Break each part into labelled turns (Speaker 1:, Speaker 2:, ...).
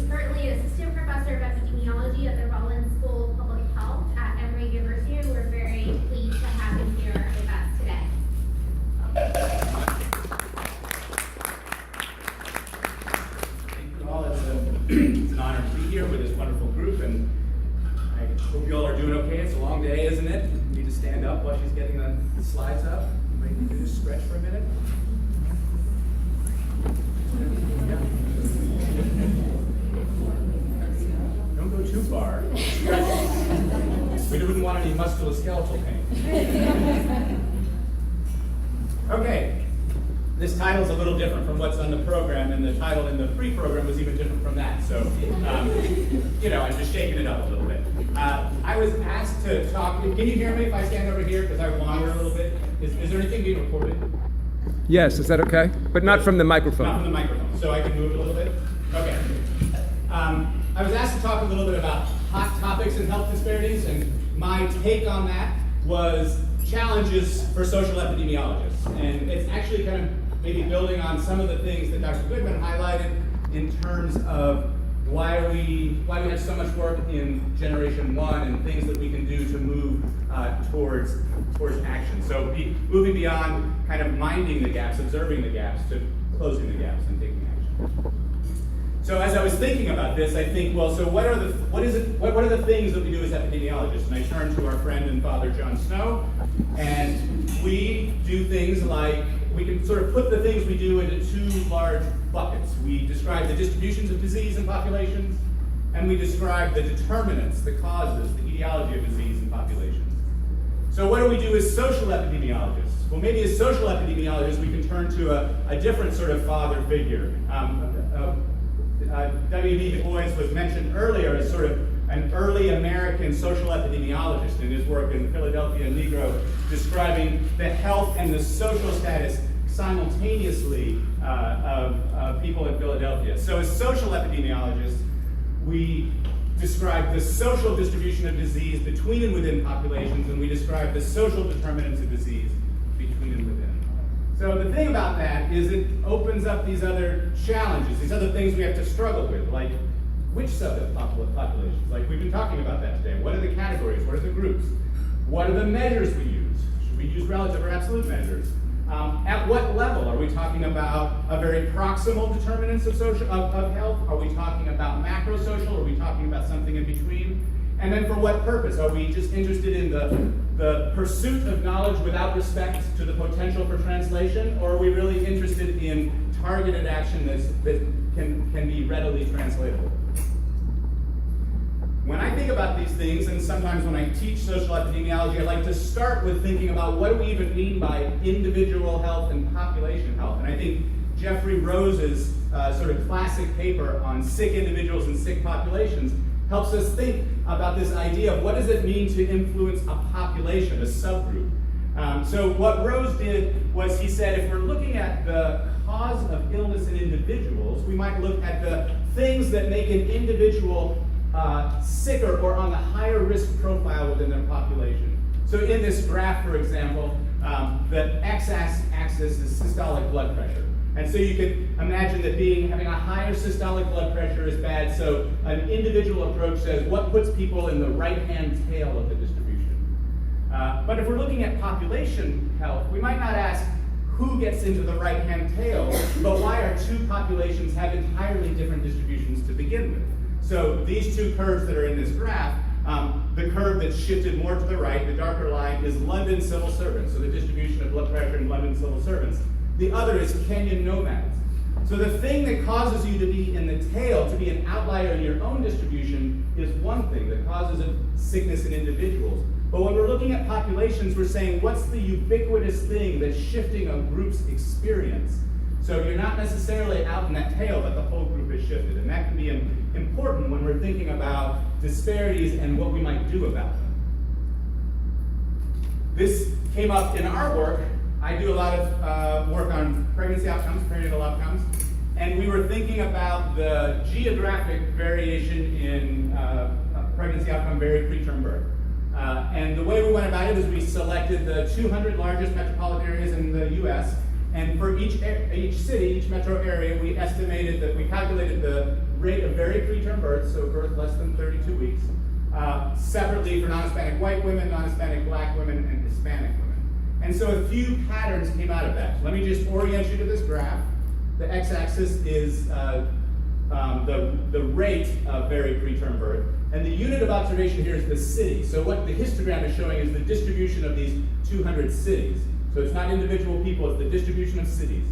Speaker 1: currently an assistant professor of epidemiology at the Rollins School of Public Health at Emory University, and we're very pleased to have him here with us today.
Speaker 2: Thank you all. It's an honor to be here with this wonderful group, and I hope you all are doing okay. It's a long day, isn't it? You need to stand up while she's getting the slides up. You might need to just stretch for a minute. Don't go too far. We wouldn't want any musculoskeletal pain. Okay, this title is a little different from what's on the program, and the title in the pre-program was even different from that. So, I'm just shaking it up a little bit. I was asked to talk. Can you hear me if I stand over here? Because I wander a little bit. Is there anything being recorded?
Speaker 3: Yes, is that okay? But not from the microphone.
Speaker 2: Not from the microphone, so I can move a little bit? Okay. I was asked to talk a little bit about hot topics in health disparities, and my take on that was challenges for social epidemiologists. And it's actually kind of maybe building on some of the things that Dr. Goodman highlighted in terms of why we have so much work in Generation 1 and things that we can do to move towards action. So moving beyond kind of minding the gaps, observing the gaps, to closing the gaps and taking action. So as I was thinking about this, I think, well, so what are the things that we do as epidemiologists? And I turned to our friend and father, John Snow, and we do things like, we can sort of put the things we do into two large buckets. We describe the distributions of disease in populations, and we describe the determinants, the causes, the etiology of disease in populations. So what do we do as social epidemiologists? Well, maybe as social epidemiologists, we can turn to a different sort of father figure. W.B. Du Bois was mentioned earlier as sort of an early American social epidemiologist in his work in the Philadelphia Negro, describing the health and the social status simultaneously of people in Philadelphia. So as social epidemiologists, we describe the social distribution of disease between and within populations, and we describe the social determinants of disease between and within. So the thing about that is it opens up these other challenges, these other things we have to struggle with, like which subset populations? Like we've been talking about that today. What are the categories? What are the groups? What are the measures we use? Should we use relative or absolute measures? At what level? Are we talking about a very proximal determinants of health? Are we talking about macro-social? Are we talking about something in between? And then for what purpose? Are we just interested in the pursuit of knowledge without respect to the potential for translation? Or are we really interested in targeted action that can be readily translatable? When I think about these things, and sometimes when I teach social epidemiology, I like to start with thinking about what do we even mean by individual health and population health. And I think Jeffrey Rose's sort of classic paper on sick individuals and sick populations helps us think about this idea of what does it mean to influence a population, a subgroup. So what Rose did was he said if we're looking at the cause of illness in individuals, we might look at the things that make an individual sicker or on the higher risk profile within their population. So in this graph, for example, the x-axis is systolic blood pressure. And so you could imagine that having a higher systolic blood pressure is bad. So an individual approach says what puts people in the right-hand tail of the distribution. But if we're looking at population health, we might not ask who gets into the right-hand tail, but why our two populations have entirely different distributions to begin with. So these two curves that are in this graph, the curve that's shifted more to the right, the darker line, is London civil servants, so the distribution of blood pressure in London civil servants. The other is Kenyan nomads. So the thing that causes you to be in the tail, to be an outlier in your own distribution, is one thing, the causes of sickness in individuals. But when we're looking at populations, we're saying, what's the ubiquitous thing that's shifting a group's experience? So you're not necessarily out in that tail, but the whole group is shifted. And that can be important when we're thinking about disparities and what we might do about them. This came up in our work. I do a lot of work on pregnancy outcomes, perinatal outcomes, and we were thinking about the geographic variation in pregnancy outcome very preterm birth. And the way we went about it is we selected the 200 largest metropolitan areas in the US, And for each city, each metro area, we calculated the rate of very preterm births, so birth less than 32 weeks, separately for non-Hispanic white women, non-Hispanic black women, and Hispanic women. And so a few patterns came out of that. Let me just orient you to this graph. The x-axis is the rate of very preterm birth, and the unit of observation here is the city. So what the histogram is showing is the distribution of these 200 cities. So it's not individual people, it's the distribution of cities.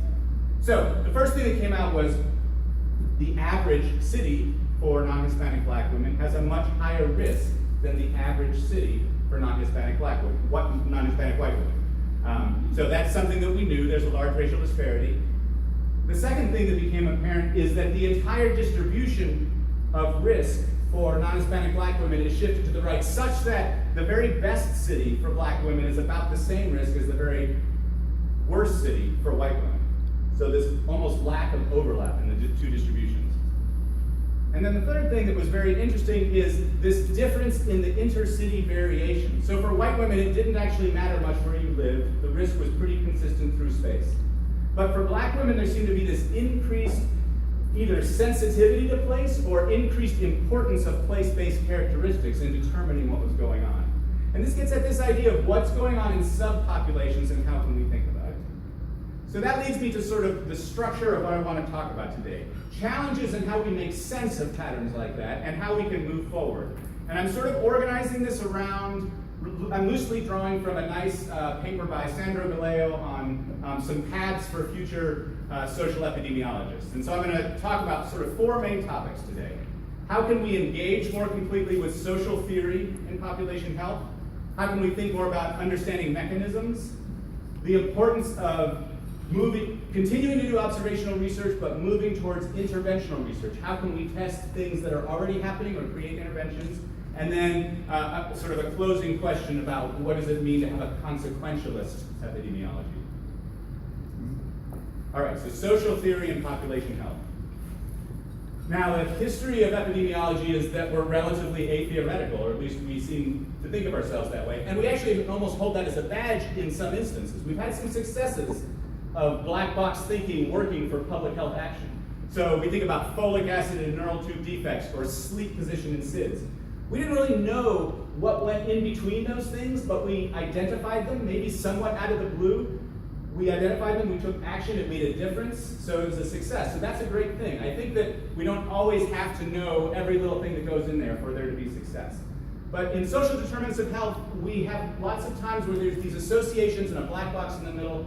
Speaker 2: So the first thing that came out was the average city for non-Hispanic black women has a much higher risk than the average city for non-Hispanic black women, non-Hispanic white women. So that's something that we knew. There's a large racial disparity. The second thing that became apparent is that the entire distribution of risk for non-Hispanic black women is shifted to the right, such that the very best city for black women is about the same risk as the very worst city for white women. So this almost lack of overlap in the two distributions. And then the third thing that was very interesting is this difference in the intercity variation. So for white women, it didn't actually matter much where you lived. The risk was pretty consistent through space. But for black women, there seemed to be this increased either sensitivity to place or increased importance of place-based characteristics in determining what was going on. And this gets at this idea of what's going on in subpopulations and how can we think about it. So that leads me to sort of the structure of what I want to talk about today. Challenges in how we make sense of patterns like that and how we can move forward. And I'm sort of organizing this around, I'm loosely drawing from a nice paper by Sandro Galeo on some paths for future social epidemiologists. And so I'm going to talk about sort of four main topics today. How can we engage more completely with social theory in population health? How can we think more about understanding mechanisms? The importance of continuing to do observational research, but moving towards interventional research. How can we test things that are already happening or create interventions? And then sort of a closing question about what does it mean to have a consequentialist epidemiology? All right, so social theory and population health. Now, the history of epidemiology is that we're relatively atheoretical, or at least we seem to think of ourselves that way. And we actually almost hold that as a badge in some instances. We've had some successes of black box thinking working for public health action. So we think about folic acid in neural tube defects or sleep position in SIDS. We didn't really know what went in between those things, but we identified them, maybe somewhat out of the blue. We identified them, we took action, it made a difference, so it was a success. So that's a great thing. I think that we don't always have to know every little thing that goes in there for there to be success. But in social determinants of health, we have lots of times where there's these associations and a black box in the middle,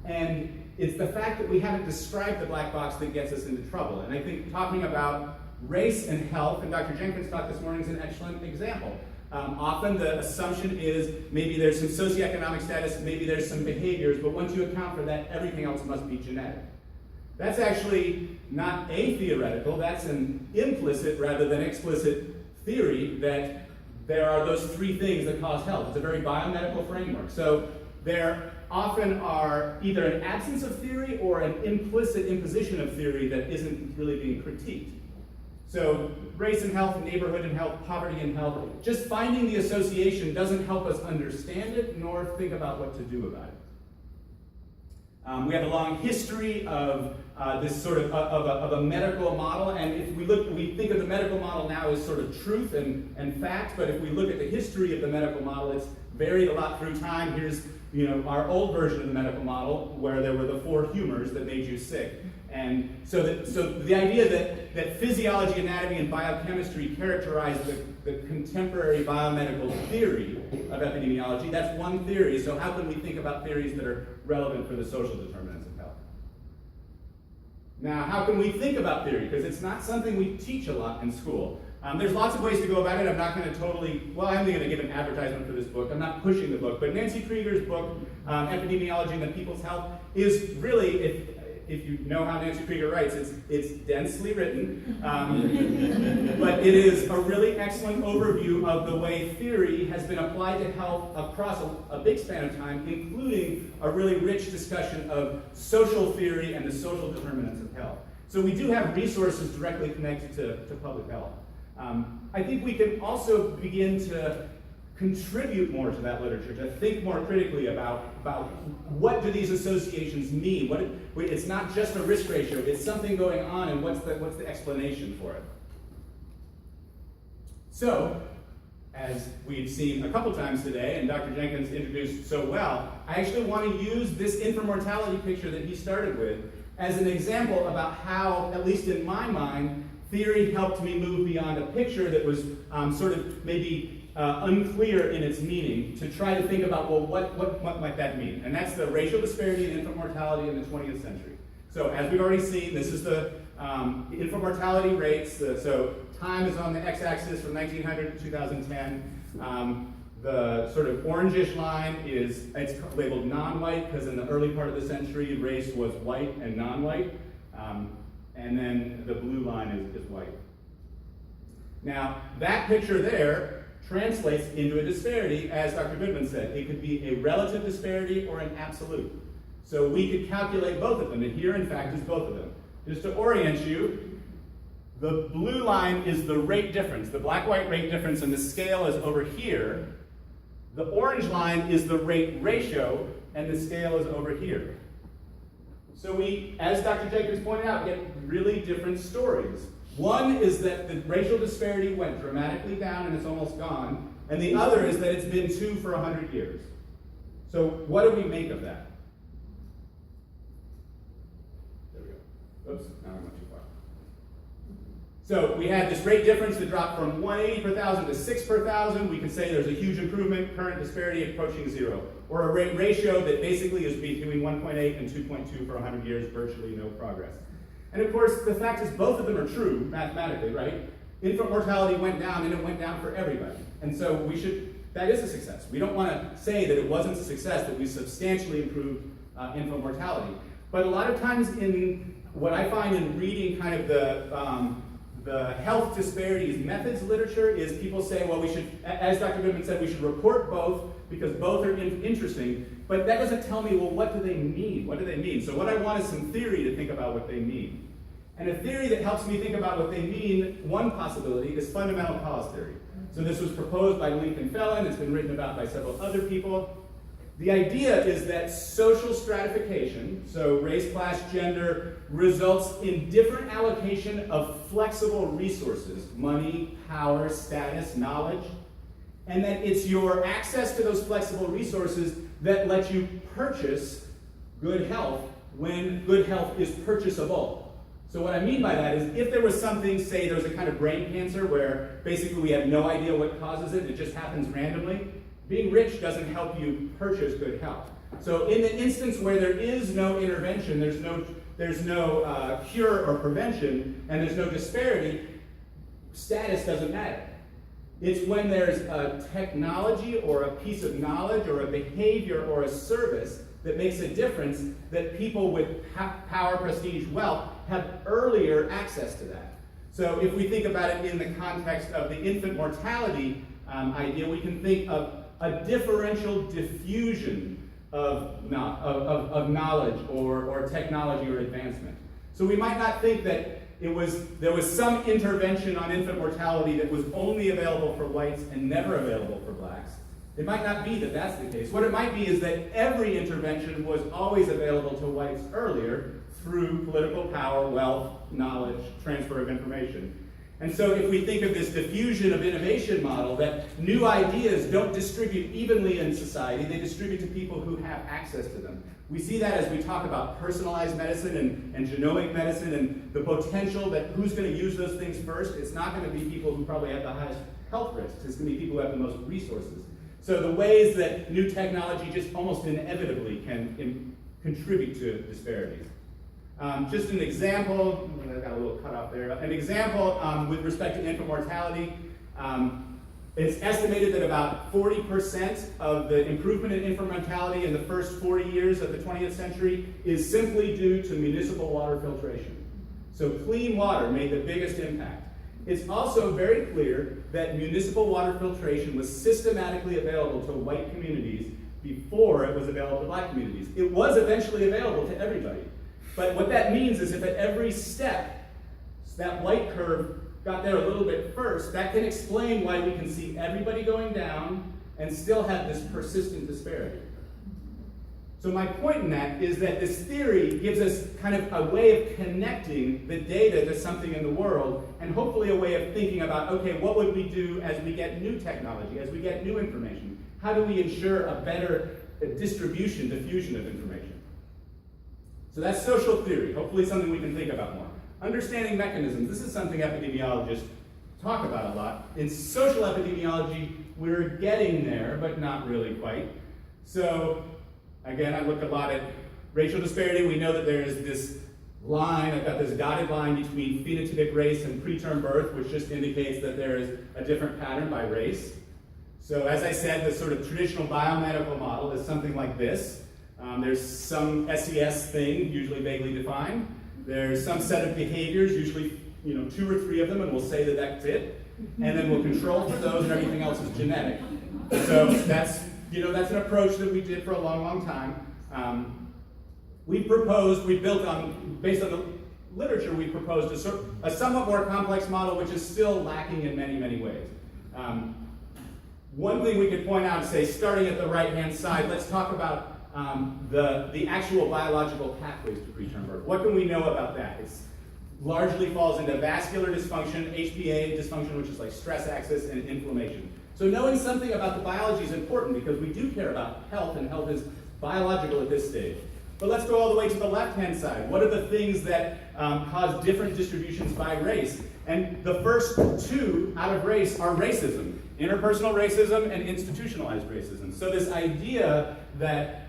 Speaker 2: and it's the fact that we haven't described the black box that gets us into trouble. And I think talking about race and health, and Dr. Jenkins' talk this morning is an excellent example. Often the assumption is maybe there's some socioeconomic status, maybe there's some behaviors, but once you account for that, everything else must be genetic. That's actually not atheoretical, that's an implicit rather than explicit theory that there are those three things that cause health. It's a very biomedical framework. So there often are either an absence of theory or an implicit imposition of theory that isn't really being critiqued. So race and health, neighborhood and health, poverty and health, just finding the association doesn't help us understand it nor think about what to do about it. We have a long history of this sort of a medical model, and if we think of the medical model now as sort of truth and fact, but if we look at the history of the medical model, it's varied a lot through time. Here's our old version of the medical model where there were the four humors that made you sick. And so the idea that physiology, anatomy, and biochemistry characterize the contemporary biomedical theory of epidemiology, that's one theory. So how can we think about theories that are relevant for the social determinants of health? Now, how can we think about theory? Because it's not something we teach a lot in school. There's lots of ways to go about it. I'm not going to I'm going to give an advertisement for this book. I'm not pushing the book. But Nancy Krieger's book, Epidemiology and the People's Health, is really, if you know how Nancy Krieger writes, it's densely written, but it is a really excellent overview of the way theory has been applied to health across a big span of time, including a really rich discussion of social theory and the social determinants of health. So we do have resources directly connected to public health. I think we can also begin to contribute more to that literature, to think more critically about what do these associations mean. It's not just a risk ratio, it's something going on, and what's the explanation for it. So, as we've seen a couple times today, and Dr. Jenkins introduced so well, I actually want to use this infant mortality picture that he started with as an example about how, at least in my mind, theory helped me move beyond a picture that was sort of maybe unclear in its meaning, to try to think about, well, what might that mean? And that's the racial disparity in infant mortality in the 20th century. So as we've already seen, this is the infant mortality rates. So time is on the x-axis from 1900 to 2010. The sort of orangish line it's labeled non-white, because in the early part of the century, race was white and non-white. And then the blue line is white. Now, that picture there translates into a disparity, as Dr. Goodman said. It could be a relative disparity or an absolute. So we could calculate both of them, and here, in fact, is both of them. Just to orient you, the blue line is the rate difference, the black-white rate difference, and the scale is over here. The orange line is the rate ratio, and the scale is over here. So we, as Dr. Jenkins pointed out, get really different stories. One is that the racial disparity went dramatically down and it's almost gone, and the other is that it's been 2 for 100 years. So what do we make of that? There we go. Oops, now I went too far. So we had this rate difference that dropped from 180 per thousand to 6 per thousand. We can say there's a huge improvement, current disparity approaching 0. Or a rate ratio that basically is between 1.8 and 2.2 for 100 years, virtually no progress. And of course, the fact is both of them are true mathematically, right? Infant mortality went down, and it went down for everybody. And so that is a success. We don't want to say that it wasn't a success, that we substantially improved infant mortality. But a lot of times in what I find in reading kind of the health disparities methods literature is people say, well, we should, as Dr. Goodman said, we should report both because both are interesting, but that doesn't tell me, well, what do they mean? What do they mean? So what I want is some theory to think about what they mean. And a theory that helps me think about what they mean, one possibility, is fundamental cause theory. So this was proposed by Lincoln Felon, it's been written about by several other people. The idea is that social stratification, so race, class, gender, results in different allocation of flexible resources, money, power, status, knowledge, and that it's your access to those flexible resources that let you purchase good health when good health is purchasable. So what I mean by that is if there was something, say there was a kind of brain cancer where basically we have no idea what causes it, it just happens randomly, being rich doesn't help you purchase good health. So in the instance where there is no intervention, there's no cure or prevention, and there's no disparity, status doesn't matter. It's when there's a technology or a piece of knowledge or a behavior or a service that makes a difference that people with power, prestige, wealth have earlier access to that. So if we think about it in the context of the infant mortality idea, we can think of a differential diffusion of knowledge or technology or advancement. So we might not think that there was some intervention on infant mortality that was only available for whites and never available for blacks. It might not be that that's the case. What it might be is that every intervention was always available to whites earlier through political power, wealth, knowledge, transfer of information. And so if we think of this diffusion of innovation model, that new ideas don't distribute evenly in society, they distribute to people who have access to them. We see that as we talk about personalized medicine and genomic medicine and the potential that who's going to use those things first. It's not going to be people who probably have the highest health risks. It's going to be people who have the most resources. So the ways that new technology just almost inevitably can contribute to disparities. Just an example, I got a little cut off there, an example with respect to infant mortality. It's estimated that about 40% of the improvement in infant mortality in the first 40 years of the 20th century is simply due to municipal water filtration. So clean water made the biggest impact. It's also very clear that municipal water filtration was systematically available to white communities before it was available to black communities. It was eventually available to everybody. But what that means is if at every step that white curve got there a little bit first, that can explain why we can see everybody going down and still have this persistent disparity. So my point in that is that this theory gives us kind of a way of connecting the data to something in the world, and hopefully a way of thinking about, okay, what would we do as we get new technology, as we get new information? How do we ensure a better diffusion of information? So that's social theory, hopefully something we can think about more. Understanding mechanisms, this is something epidemiologists talk about a lot. In social epidemiology, we're getting there, but not really quite. So, again, I look a lot at racial disparity. We know that there is this line, I've got this dotted line between phenotypic race and preterm birth, which just indicates that there is a different pattern by race. So as I said, the sort of traditional biomedical model is something like this. There's some SES thing, usually vaguely defined. There's some set of behaviors, usually 2 or 3 of them, and we'll say that that's it. And then we'll control for those, and everything else is genetic. So that's an approach that we did for a long, long time. Based on the literature, we proposed a somewhat more complex model, which is still lacking in many, many ways. One thing we could point out is say, starting at the right-hand side, let's talk about the actual biological pathways to preterm birth. What can we know about that? It largely falls into vascular dysfunction, HPA dysfunction, which is like stress axis, and inflammation. So knowing something about the biology is important because we do care about health, and health is biological at this stage. But let's go all the way to the left-hand side. What are the things that cause different distributions by race? And the first 2 out of race are racism, interpersonal racism and institutionalized racism. So this idea that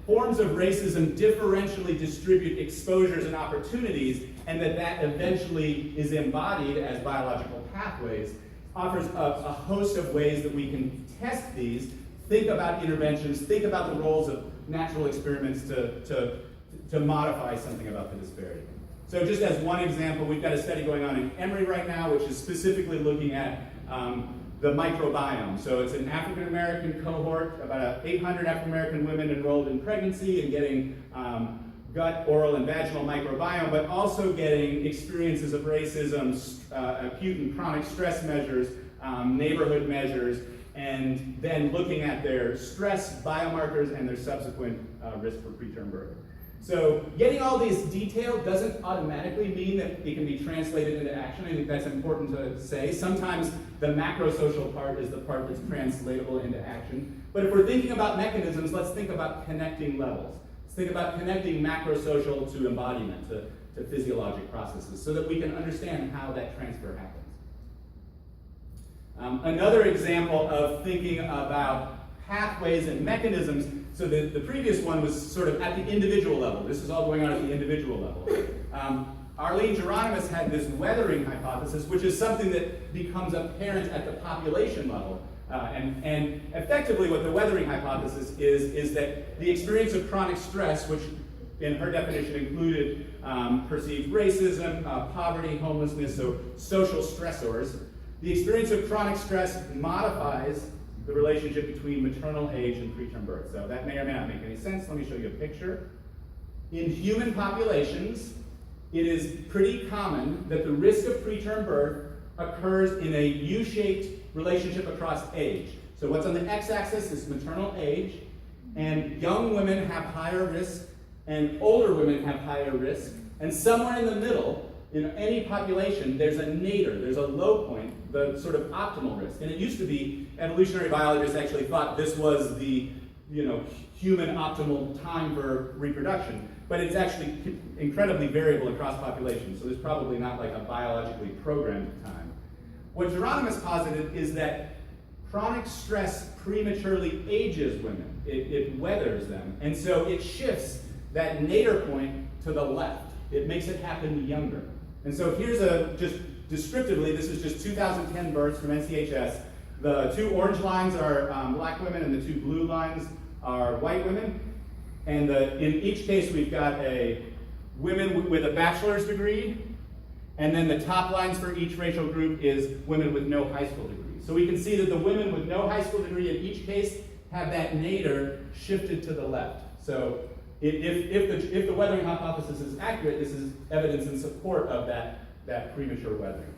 Speaker 2: forms of racism differentially distribute exposures and opportunities, and that eventually is embodied as biological pathways, offers a host of ways that we can test these, think about interventions, think about the roles of natural experiments to modify something about the disparity. So just as one example, we've got a study going on in Emory right now, which is specifically looking at the microbiome. So it's an African American cohort, about 800 African American women enrolled in pregnancy and getting gut, oral, and vaginal microbiome, but also getting experiences of racism, acute and chronic stress measures, neighborhood measures, and then looking at their stress biomarkers and their subsequent risk for preterm birth. So getting all these detailed doesn't automatically mean that it can be translated into action. I think that's important to say. Sometimes the macro-social part is the part that's translatable into action. But if we're thinking about mechanisms, let's think about connecting levels. Let's think about connecting macro-social to embodiment, to physiologic processes, so that we can understand how that transfer happens. Another example of thinking about pathways and mechanisms, so the previous one was sort of at the individual level. This is all going on at the individual level. Arlene Geronimus had this weathering hypothesis, which is something that becomes apparent at the population level. And effectively what the weathering hypothesis is that the experience of chronic stress, which in her definition included perceived racism, poverty, homelessness, so social stressors, the experience of chronic stress modifies the relationship between maternal age and preterm birth. So that may or may not make any sense. Let me show you a picture. In human populations, it is pretty common that the risk of preterm birth occurs in a U-shaped relationship across age. So what's on the x-axis is maternal age, and young women have higher risk, and older women have higher risk, and somewhere in the middle, in any population, there's a nadir, there's a low point, the sort of optimal risk. And it used to be, evolutionary biologists actually thought this was the human optimal time for reproduction, but it's actually incredibly variable across populations, so there's probably not like a biologically programmed time. What Geronimus posited is that chronic stress prematurely ages women. It weathers them, and so it shifts that nadir point to the left. It makes it happen younger. And so here's just descriptively, this is just 2010 births from NCHS. The 2 orange lines are black women, and the 2 blue lines are white women. And in each case, we've got women with a bachelor's degree, and then the top lines for each racial group is women with no high school degree. So we can see that the women with no high school degree in each case have that nadir shifted to the left. So if the weathering hypothesis is accurate, this is evidence in support of that premature weathering.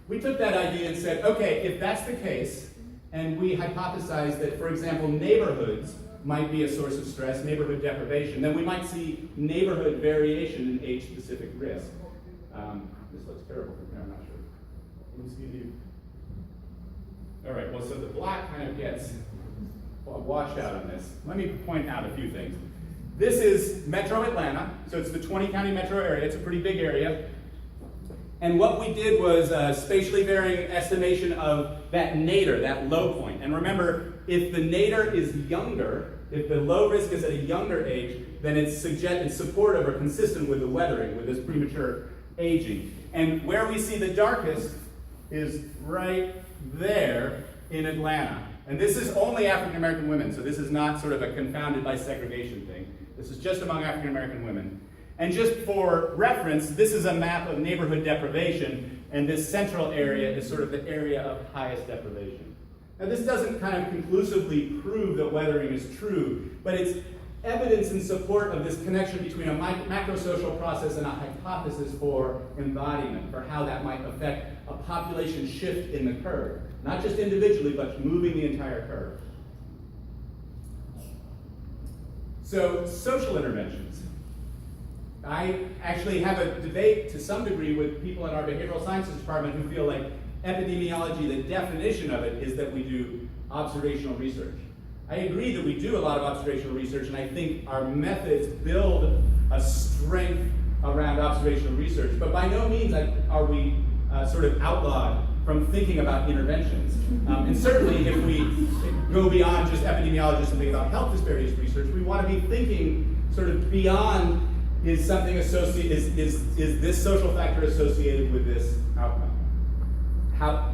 Speaker 2: We took that idea and said, okay, if that's the case, And we hypothesized that, for example, neighborhoods might be a source of stress, neighborhood deprivation. Then we might see neighborhood variation in age-specific risk. This looks terrible from here, I'm not sure. Let me see if you... All right, well, so the black kind of gets washed out on this. Let me point out a few things. This is Metro Atlanta, so it's the 20-county metro area. It's a pretty big area. And what we did was a spatially varying estimation of that nadir, that low point. And remember, if the nadir is younger, if the low risk is at a younger age, then it's supportive or consistent with the weathering, with this premature aging. And where we see the darkest is right there in Atlanta. And this is only African American women, so this is not sort of a confounded by segregation thing. This is just among African American women. And just for reference, this is a map of neighborhood deprivation, and this central area is sort of the area of highest deprivation. Now, this doesn't kind of conclusively prove that weathering is true, but it's evidence in support of this connection between a macro-social process and a hypothesis for embodiment, for how that might affect a population shift in the curve. Not just individually, but moving the entire curve. So, social interventions. I actually have a debate to some degree with people in our behavioral sciences department who feel like epidemiology, the definition of it is that we do observational research. I agree that we do a lot of observational research, and I think our methods build a strength around observational research, but by no means are we sort of outlawed from thinking about interventions. And certainly if we go beyond just epidemiologists and think about health disparities research, we want to be thinking sort of beyond, is something associated, is this social factor associated with this outcome?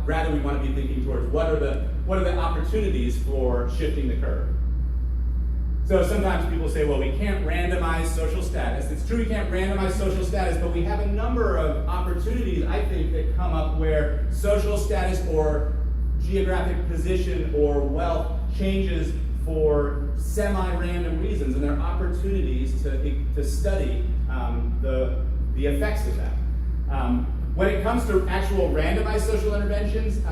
Speaker 2: Rather we want to be thinking towards what are the opportunities for shifting the curve? So sometimes people say, well, we can't randomize social status. It's true we can't randomize social status, but we have a number of opportunities, I think, that come up where social status or geographic position or wealth changes for semi-random reasons, and there are opportunities to study the effects of that. When it comes to actual randomized social interventions,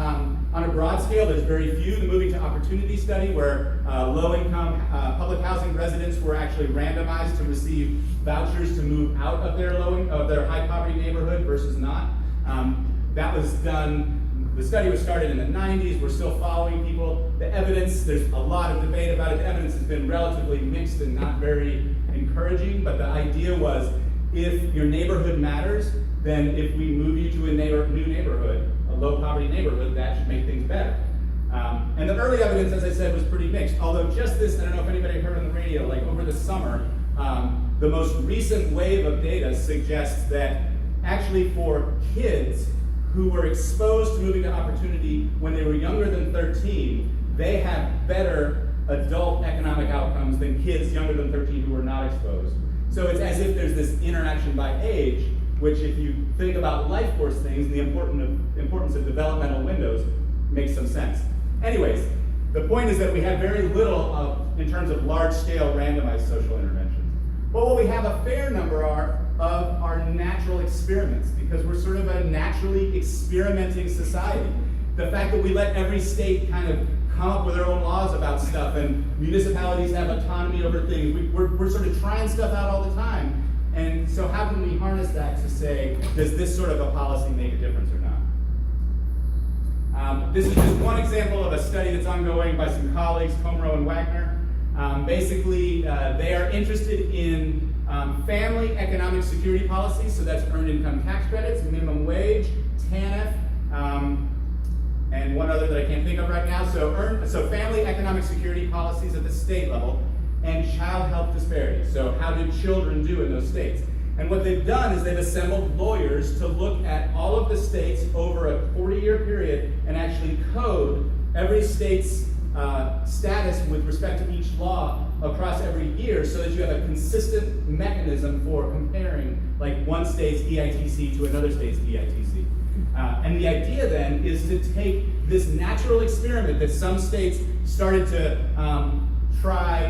Speaker 2: on a broad scale, there's very few. The Moving to Opportunity study, where low-income public housing residents were actually randomized to receive vouchers to move out of their high-poverty neighborhood versus not. That was done. The study was started in the 90s. We're still following people. The evidence, there's a lot of debate about it. The evidence has been relatively mixed and not very encouraging, but the idea was if your neighborhood matters, then if we move you to a new neighborhood, a low-poverty neighborhood, that should make things better. And the early evidence, as I said, was pretty mixed. Although just this, I don't know if anybody heard on the radio, like over the summer, the most recent wave of data suggests that actually for kids who were exposed to moving to opportunity when they were younger than 13, they have better adult economic outcomes than kids younger than 13 who were not exposed. So it's as if there's this interaction by age, which if you think about life force things and the importance of developmental windows, makes some sense. Anyways, the point is that we have very little in terms of large-scale randomized social interventions. But what we have a fair number of are natural experiments, because we're sort of a naturally experimenting society. The fact that we let every state kind of come up with their own laws about stuff, and municipalities have autonomy over things, we're sort of trying stuff out all the time. And so how can we harness that to say, does this sort of a policy make a difference or not? This is just one example of a study that's ongoing by some colleagues, Comer and Wagner. Basically, they are interested in family economic security policies, so that's earned income tax credits, minimum wage, TANF, and one other that I can't think of right now. So family economic security policies at the state level, and child health disparities. So how do children do in those states? And what they've done is they've assembled lawyers to look at all of the states over a 40-year period and actually code every state's status with respect to each law across every year, so that you have a consistent mechanism for comparing like one state's EITC to another state's EITC. And the idea then is to take this natural experiment that some states started to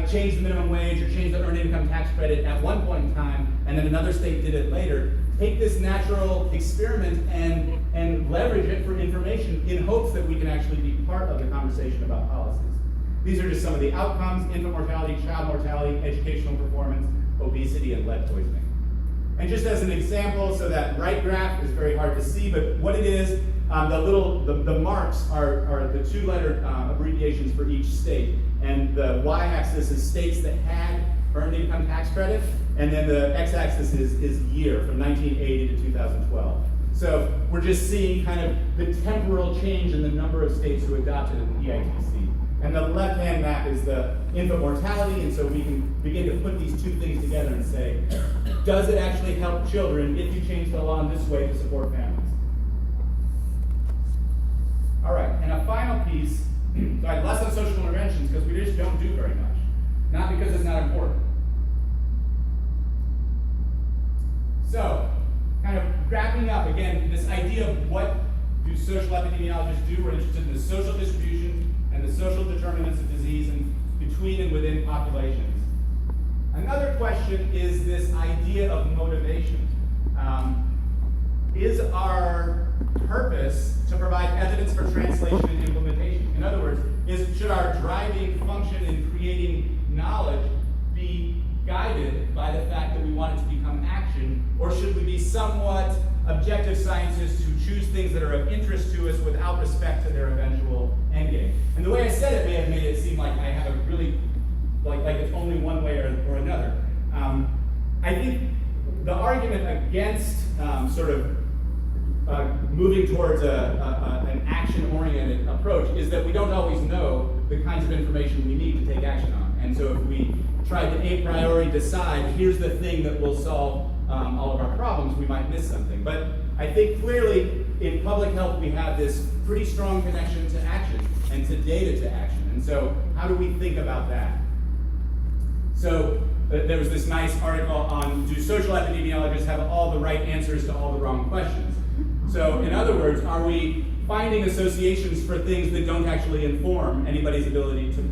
Speaker 2: change the minimum wage or change the earned income tax credit at one point in time, and then another state did it later, take this natural experiment and leverage it for information in hopes that we can actually be part of the conversation about policies. These are just some of the outcomes: infant mortality, child mortality, educational performance, obesity, and lead poisoning. And just as an example, so that right graph is very hard to see, but what it is, the marks are the two-letter abbreviations for each state. And the y-axis is states that had earned income tax credit, and then the x-axis is year, from 1980 to 2012. So we're just seeing kind of the temporal change in the number of states who adopted an EITC. And the left-hand map is the infant mortality, and so we can begin to put these two things together and say, does it actually help children if you change the law in this way to support families? All right, and a final piece, so I had less on social interventions because we just don't do very much. Not because it's not important. So, kind of wrapping up, again, this idea of what do social epidemiologists do? We're interested in the social distribution and the social determinants of disease and between and within populations. Another question is this idea of motivation. Is our purpose to provide evidence for translation and implementation? In other words, should our driving function in creating knowledge be guided by the fact that we want it to become action, or should we be somewhat objective scientists who choose things that are of interest to us without respect to their eventual endgame? And the way I said it may have made it seem like I have a really, like it's only one way or another. I think the argument against moving towards an action-oriented approach is that we don't always know the kinds of information we need to take action on. And so if we try to a priori decide, here's the thing that will solve all of our problems, we might miss something. But I think clearly in public health we have this pretty strong connection to action and to data to action. And so how do we think about that? So there was this nice article on, do social epidemiologists have all the right answers to all the wrong questions? So in other words, are we finding associations for things that don't actually inform anybody's ability to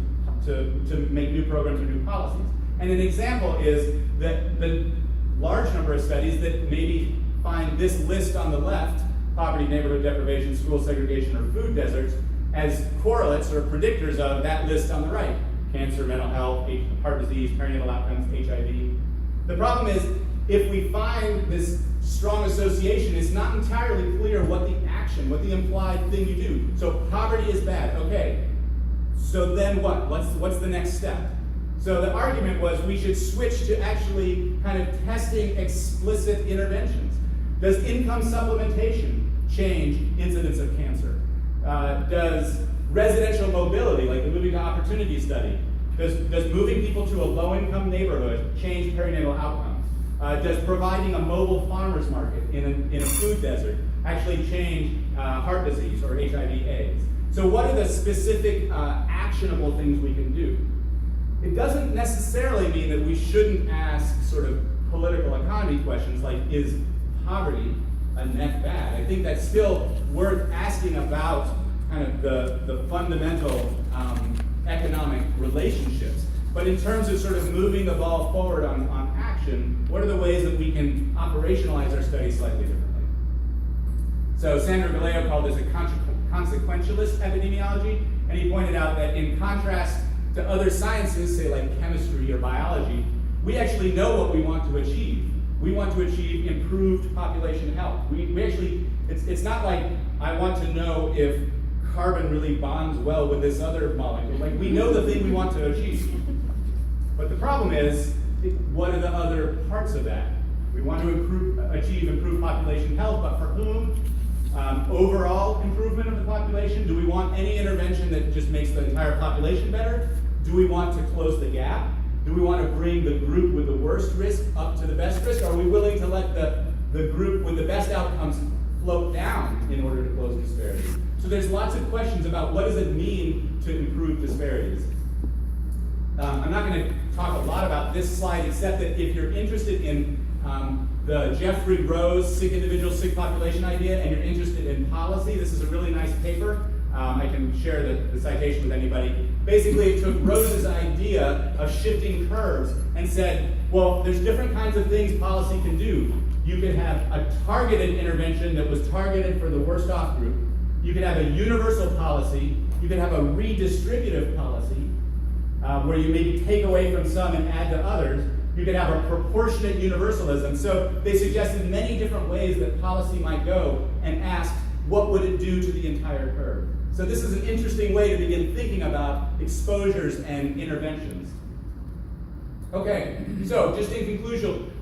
Speaker 2: make new programs or new policies? And an example is that the large number of studies that maybe find this list on the left, poverty, neighborhood deprivation, school segregation, or food deserts, as correlates or predictors of that list on the right: cancer, mental health, heart disease, perinatal outcomes, HIV. The problem is, if we find this strong association, it's not entirely clear what the action, what the implied thing you do. So poverty is bad, okay. So then what? What's the next step? So the argument was we should switch to actually kind of testing explicit interventions. Does income supplementation change incidence of cancer? Does residential mobility, like the Moving to Opportunity study, does moving people to a low-income neighborhood change perinatal outcomes? Does providing a mobile farmer's market in a food desert actually change heart disease or HIV/AIDS? So what are the specific actionable things we can do? It doesn't necessarily mean that we shouldn't ask sort of political economy questions like, is poverty a net bad? I think that's still worth asking about kind of the fundamental economic relationships. But in terms of sort of moving the ball forward on action, what are the ways that we can operationalize our study slightly differently? So Sandro Galeo called this a consequentialist epidemiology, and he pointed out that in contrast to other sciences, say like chemistry or biology, we actually know what we want to achieve. We want to achieve improved population health. We actually, it's not like I want to know if carbon really bonds well with this other molecule. Like, we know the thing we want to achieve. But the problem is, what are the other parts of that? We want to achieve improved population health, but for whom? Overall improvement of the population? Do we want any intervention that just makes the entire population better? Do we want to close the gap? Do we want to bring the group with the worst risk up to the best risk? Are we willing to let the group with the best outcomes float down in order to close disparities? So there's lots of questions about what does it mean to improve disparities. I'm not going to talk a lot about this slide, except that if you're interested in the Jeffrey Rose sick individual, sick population idea, and you're interested in policy, this is a really nice paper. I can share the citation with anybody. Basically, it took Rose's idea of shifting curves and said, well, there's different kinds of things policy can do. You could have a targeted intervention that was targeted for the worst off group. You could have a universal policy. You could have a redistributive policy, where you maybe take away from some and add to others. You could have a proportionate universalism. So they suggested many different ways that policy might go and asked, what would it do to the entire curve? So this is an interesting way to begin thinking about exposures and interventions. Okay, so just in conclusion,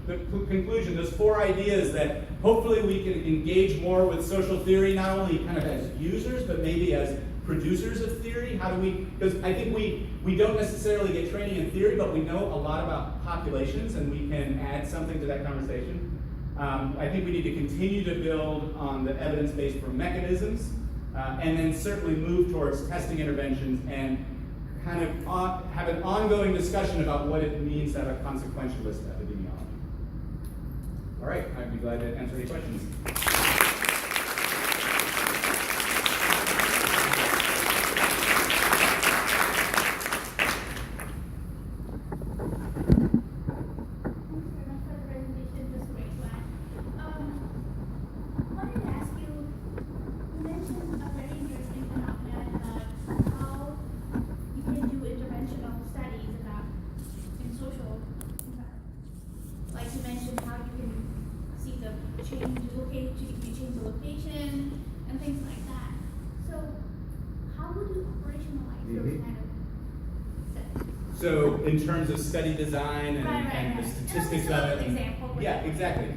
Speaker 2: those 4 ideas that hopefully we can engage more with social theory, not only kind of as users, but maybe as producers of theory. How do we, because I think we don't necessarily get training in theory, but we know a lot about populations, and we can add something to that conversation. I think we need to continue to build on the evidence base for mechanisms, and then certainly move towards testing interventions and kind of have an ongoing discussion about what it means to have a consequentialist epidemiology. All right, I'd be glad to answer any questions. So in terms of study design and the statistics of it.
Speaker 1: Example.
Speaker 2: Yeah, exactly.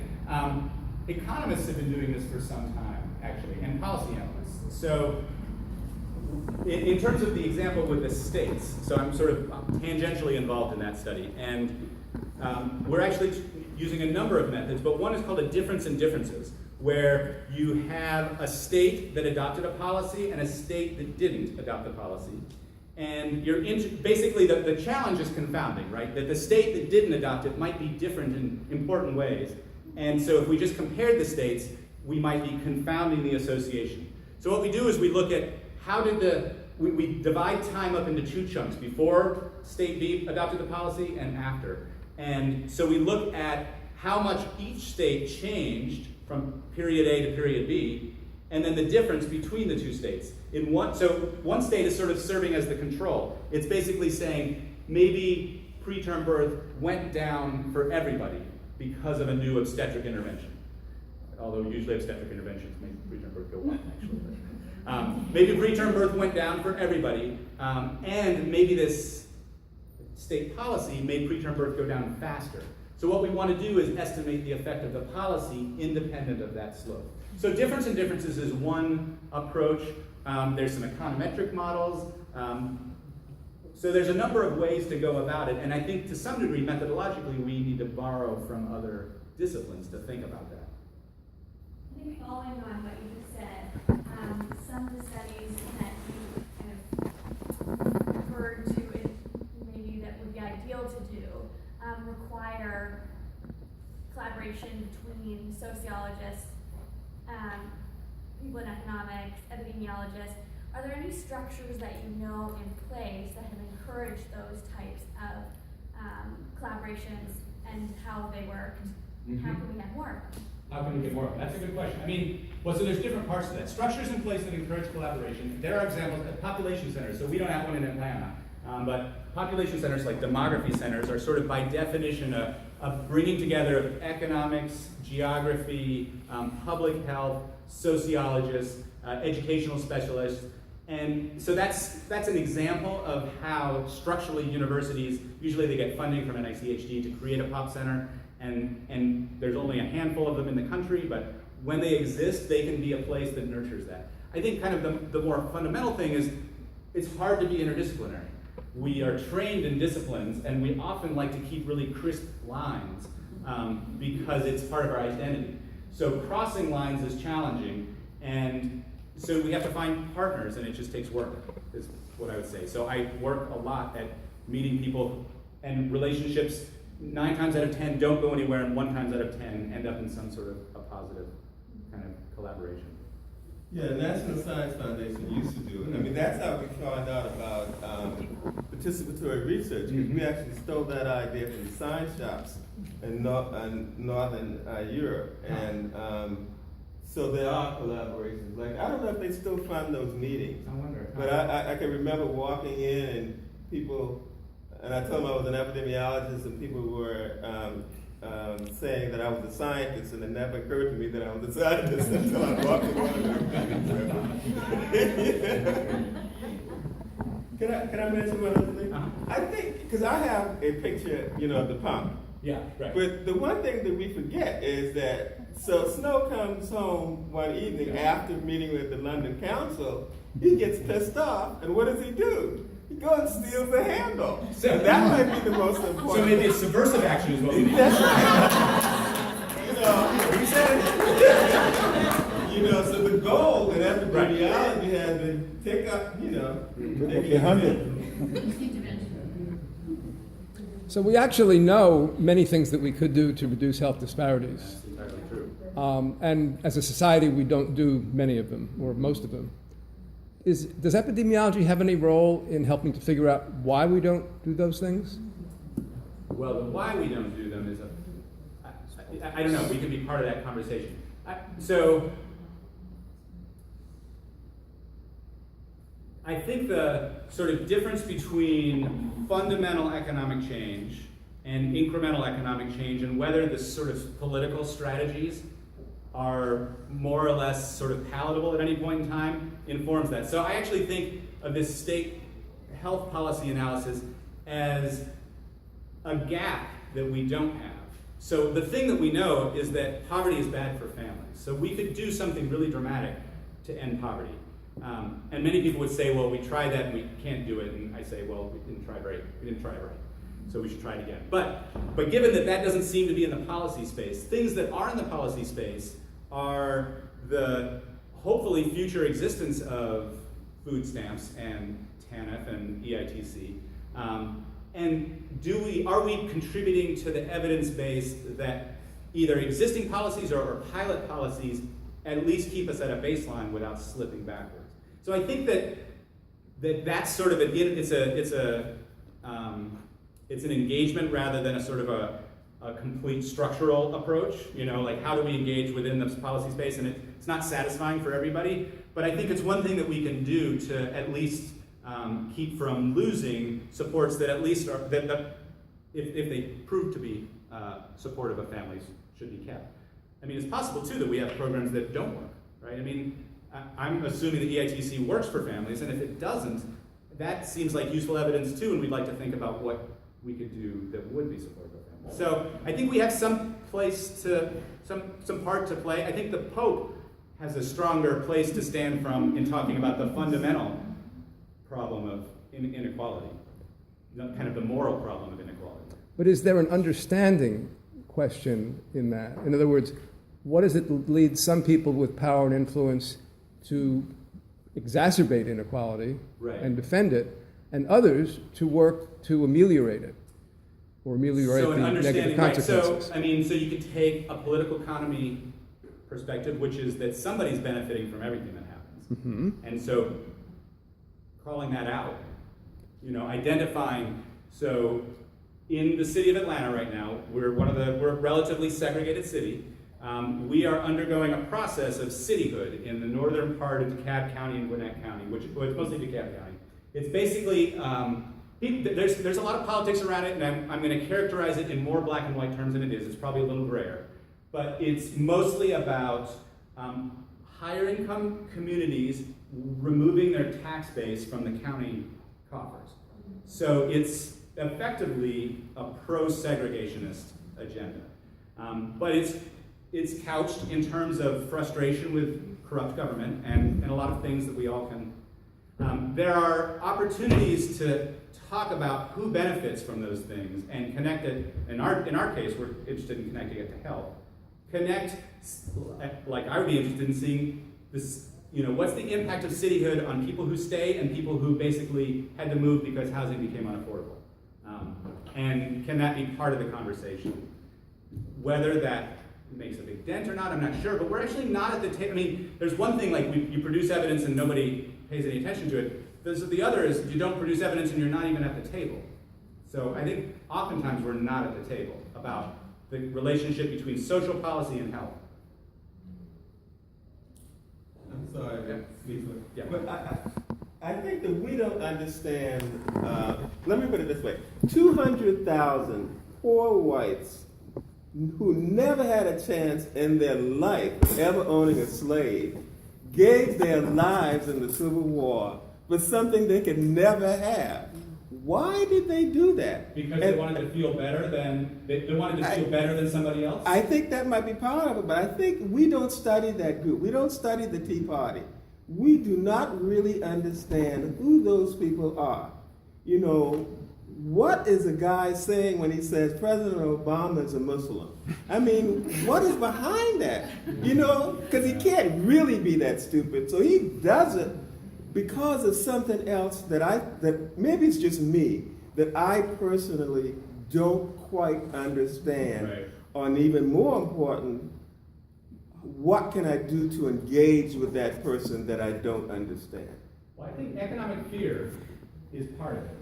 Speaker 2: Economists have been doing this for some time, actually, and policy analysts. So in terms of the example with the states, so I'm sort of tangentially involved in that study, and we're actually using a number of methods, but one is called a difference in differences, where you have a state that adopted a policy and a state that didn't adopt a policy. And you're basically, the challenge is confounding, right? That the state that didn't adopt it might be different in important ways. And so if we just compared the states, we might be confounding the association. So what we do is we look at how did we divide time up into 2 chunks, before state B adopted the policy and after. And so we look at how much each state changed from period A to period B, and then the difference between the 2 states. So one state is sort of serving as the control. It's basically saying maybe preterm birth went down for everybody because of a new obstetric intervention. Although usually obstetric interventions make preterm birth go up, actually. Maybe preterm birth went down for everybody, and maybe this state policy made preterm birth go down faster. So what we want to do is estimate the effect of the policy independent of that slope. So difference in differences is one approach. There's some econometric models. So there's a number of ways to go about it, and I think to some degree, methodologically, we need to borrow from other disciplines to think about that.
Speaker 4: I think following on what you just said, some of the studies that you kind of referred to, maybe that would be ideal to do, require collaboration between sociologists, people in economics, epidemiologists. Are there any structures that you know in place that have encouraged those types of collaborations, and how they work? Mm-hmm. How can we have more?
Speaker 2: How can we get more? That's a good question. I mean, well, so there's different parts to that. Structures in place that encourage collaboration. There are examples at population centers. So we don't have one in Atlanta, but population centers like demography centers are sort of by definition a bringing together of economics, geography, public health, sociologists, educational specialists. And so that's an example of how structurally universities, usually they get funding from NICHD to create a pop center, and there's only a handful of them in the country, but when they exist, they can be a place that nurtures that. I think kind of the more fundamental thing is it's hard to be interdisciplinary. We are trained in disciplines, and we often like to keep really crisp lines because it's part of our identity. So crossing lines is challenging, and so we have to find partners, and it just takes work, is what I would say. So I work a lot at meeting people, and relationships 9 times out of 10 don't go anywhere, and 1 time out of 10 end up in some sort of a positive kind of collaboration.
Speaker 5: Yeah, National Science Foundation used to do it. I mean, that's how we found out about participatory research, because we actually stole that idea from the science shops in Northern Europe. And so there are collaborations. Like, I don't know if they still fund those meetings.
Speaker 2: I wonder.
Speaker 5: But I can remember walking in and people, and I told them I was an epidemiologist, and people were saying that I was a scientist, and it never occurred to me that I was a scientist until I walked in one of them. Can I mention one other thing? I think, because I have a picture, of the pump.
Speaker 2: Yeah, right.
Speaker 5: But the one thing that we forget is that, so Snow comes home one evening after meeting with the London Council, he gets pissed off, and what does he do? He goes and steals the handle. So that might be the most important.
Speaker 2: So maybe it's subversive action is what we need.
Speaker 5: That's right. You said it. So the goal in epidemiology has been take up, take 100.
Speaker 3: So we actually know many things that we could do to reduce health disparities.
Speaker 2: That's entirely true.
Speaker 3: And as a society, we don't do many of them, or most of them. Does epidemiology have any role in helping to figure out why we don't do those things?
Speaker 2: Well, the why we don't do them is I don't know, we could be part of that conversation. So I think the sort of difference between fundamental economic change and incremental economic change, and whether the sort of political strategies are more or less sort of palatable at any point in time, informs that. So I actually think of this state health policy analysis as a gap that we don't have. So the thing that we know is that poverty is bad for families. So we could do something really dramatic to end poverty. And many people would say, well, we tried that and we can't do it. And I say, well, we didn't try it right. So we should try it again. But given that that doesn't seem to be in the policy space, things that are in the policy space are the hopefully future existence of food stamps and TANF and EITC. And are we contributing to the evidence base that either existing policies or pilot policies at least keep us at a baseline without slipping backwards? So I think that's sort of it's an engagement rather than a sort of a complete structural approach. Like how do we engage within this policy space? And it's not satisfying for everybody, but I think it's one thing that we can do to at least keep from losing supports that at least are if they prove to be supportive of families should be kept. I mean, it's possible too that we have programs that don't work, right? I mean, I'm assuming that EITC works for families, and if it doesn't, that seems like useful evidence too, and we'd like to think about what we could do that would be supportive of families. So I think we have some part to play. I think the Pope has a stronger place to stand from in talking about the fundamental problem of inequality, kind of the moral problem of inequality.
Speaker 3: But is there an understanding question in that? In other words, what does it lead some people with power and influence to exacerbate inequality and defend it, and others to work to ameliorate it, or ameliorate the negative consequences?
Speaker 2: Right. So you could take a political economy perspective, which is that somebody's benefiting from everything that happens.
Speaker 3: Mm-hmm.
Speaker 2: And so calling that out, identifying, so in the city of Atlanta right now, we're a relatively segregated city. We are undergoing a process of cityhood in the northern part of DeKalb County and Gwinnett County, which it's mostly DeKalb County. It's basically, there's a lot of politics around it, and I'm going to characterize it in more black and white terms than it is. It's probably a little grayer. But it's mostly about higher income communities removing their tax base from the county coffers. So it's effectively a pro-segregationist agenda. But it's couched in terms of frustration with corrupt government and a lot of things that we all can. There are opportunities to talk about who benefits from those things and connect it. In our case, we're interested in connecting it to health. Connect, like I would be interested in seeing this, what's the impact of cityhood on people who stay and people who basically had to move because housing became unaffordable? And can that be part of the conversation? Whether that makes a big dent or not, I'm not sure, but we're actually not at the table. I mean, there's one thing, like, you produce evidence and nobody pays any attention to it. The other is you don't produce evidence and you're not even at the table. So I think oftentimes we're not at the table about the relationship between social policy and health.
Speaker 5: I'm sorry,
Speaker 2: Yeah.
Speaker 5: Cecil.
Speaker 2: Yeah.
Speaker 5: But I think that we don't understand, let me put it this way. 200,000 poor whites who never had a chance in their life of ever owning a slave gave their lives in the Civil War for something they could never have. Why did they do that?
Speaker 2: Because they wanted to feel better than they wanted to feel better than somebody else?
Speaker 5: I think that might be part of it, but I think we don't study that group. We don't study the Tea Party. We do not really understand who those people are. You know, what is a guy saying when he says President Obama is a Muslim? I mean, what is behind that? You know, because he can't really be that stupid. So he does it because of something else that maybe it's just me, that I personally don't quite understand.
Speaker 2: Right.
Speaker 5: And even more important, what can I do to engage with that person that I don't understand?
Speaker 2: Well, I think economic fear is part of it.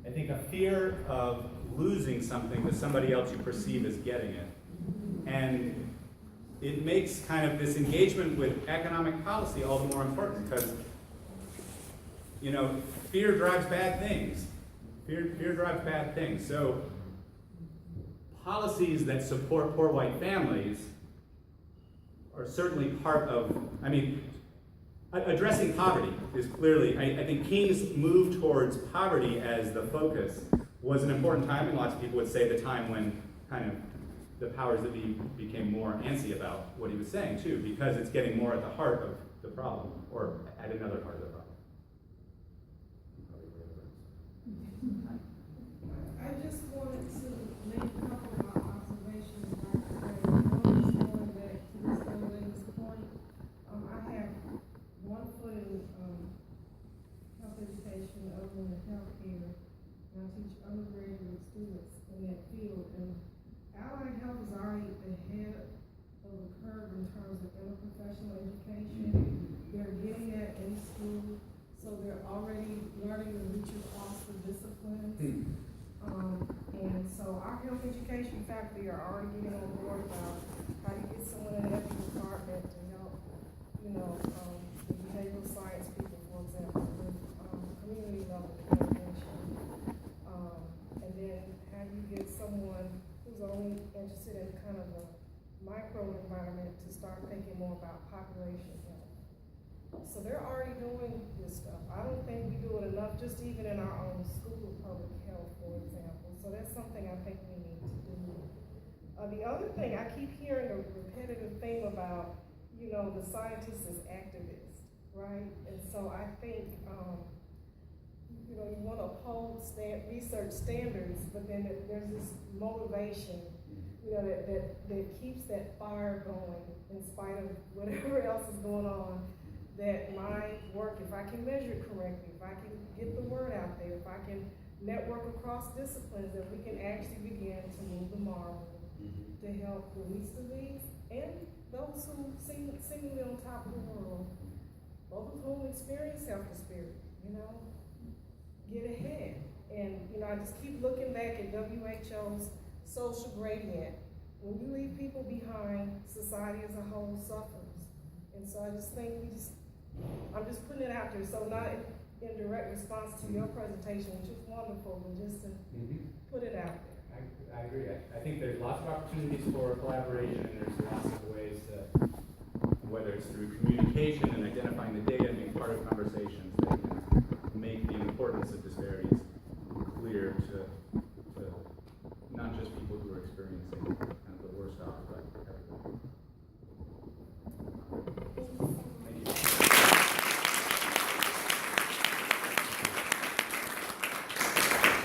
Speaker 2: I think a fear of losing something to somebody else you perceive as getting it. And it makes kind of this engagement with economic policy all the more important because, you know, fear drives bad things. Fear drives bad things. So policies that support poor white families are certainly part of, I mean, addressing poverty is clearly, I think King's move towards poverty as the focus was an important time, and lots of people would say the time when kind of the powers that be became more antsy about what he was saying too, because it's getting more at the heart of the problem, or at another part of the problem.
Speaker 6: I just wanted to make a couple of observations about the going back to this young lady's point. I have one foot in health education, other in healthcare, and I teach undergraduate students in that field. And allied health is already ahead of the curve in terms of interprofessional education. They're getting that in school, so they're already learning to reach across the disciplines. And so our health education faculty are already getting on board about how do you get someone in that department to help, you know, the behavioral science people, for example, with community level intervention. And then how do you get someone who's only interested in kind of a micro environment to start thinking more about population health. So they're already doing this stuff. I don't think we do it enough, just even in our own school of public health, for example. So that's something I think we need to do. The other thing, I keep hearing a repetitive theme about, you know, the scientists as activists, right? And so I think, you know, you want to uphold research standards, but then there's this motivation, you know, that keeps that fire going in spite of whatever else is going on. That my work, if I can measure it correctly, if I can get the word out there, if I can network across disciplines, that we can actually begin to move the marble to help the least of these and those who seemingly on top of the world, both of whom experience self-disparity, you know, get ahead. And, you know, I just keep looking back at WHO's social gradient. When you leave people behind, society as a whole suffers. And so I just think I'm just putting it out there, so not in direct response to your presentation, which is wonderful, but just to put it out there.
Speaker 2: I agree. I think there's lots of opportunities for collaboration, and there's lots of ways to, whether it's through communication and identifying the data and being part of conversations, that can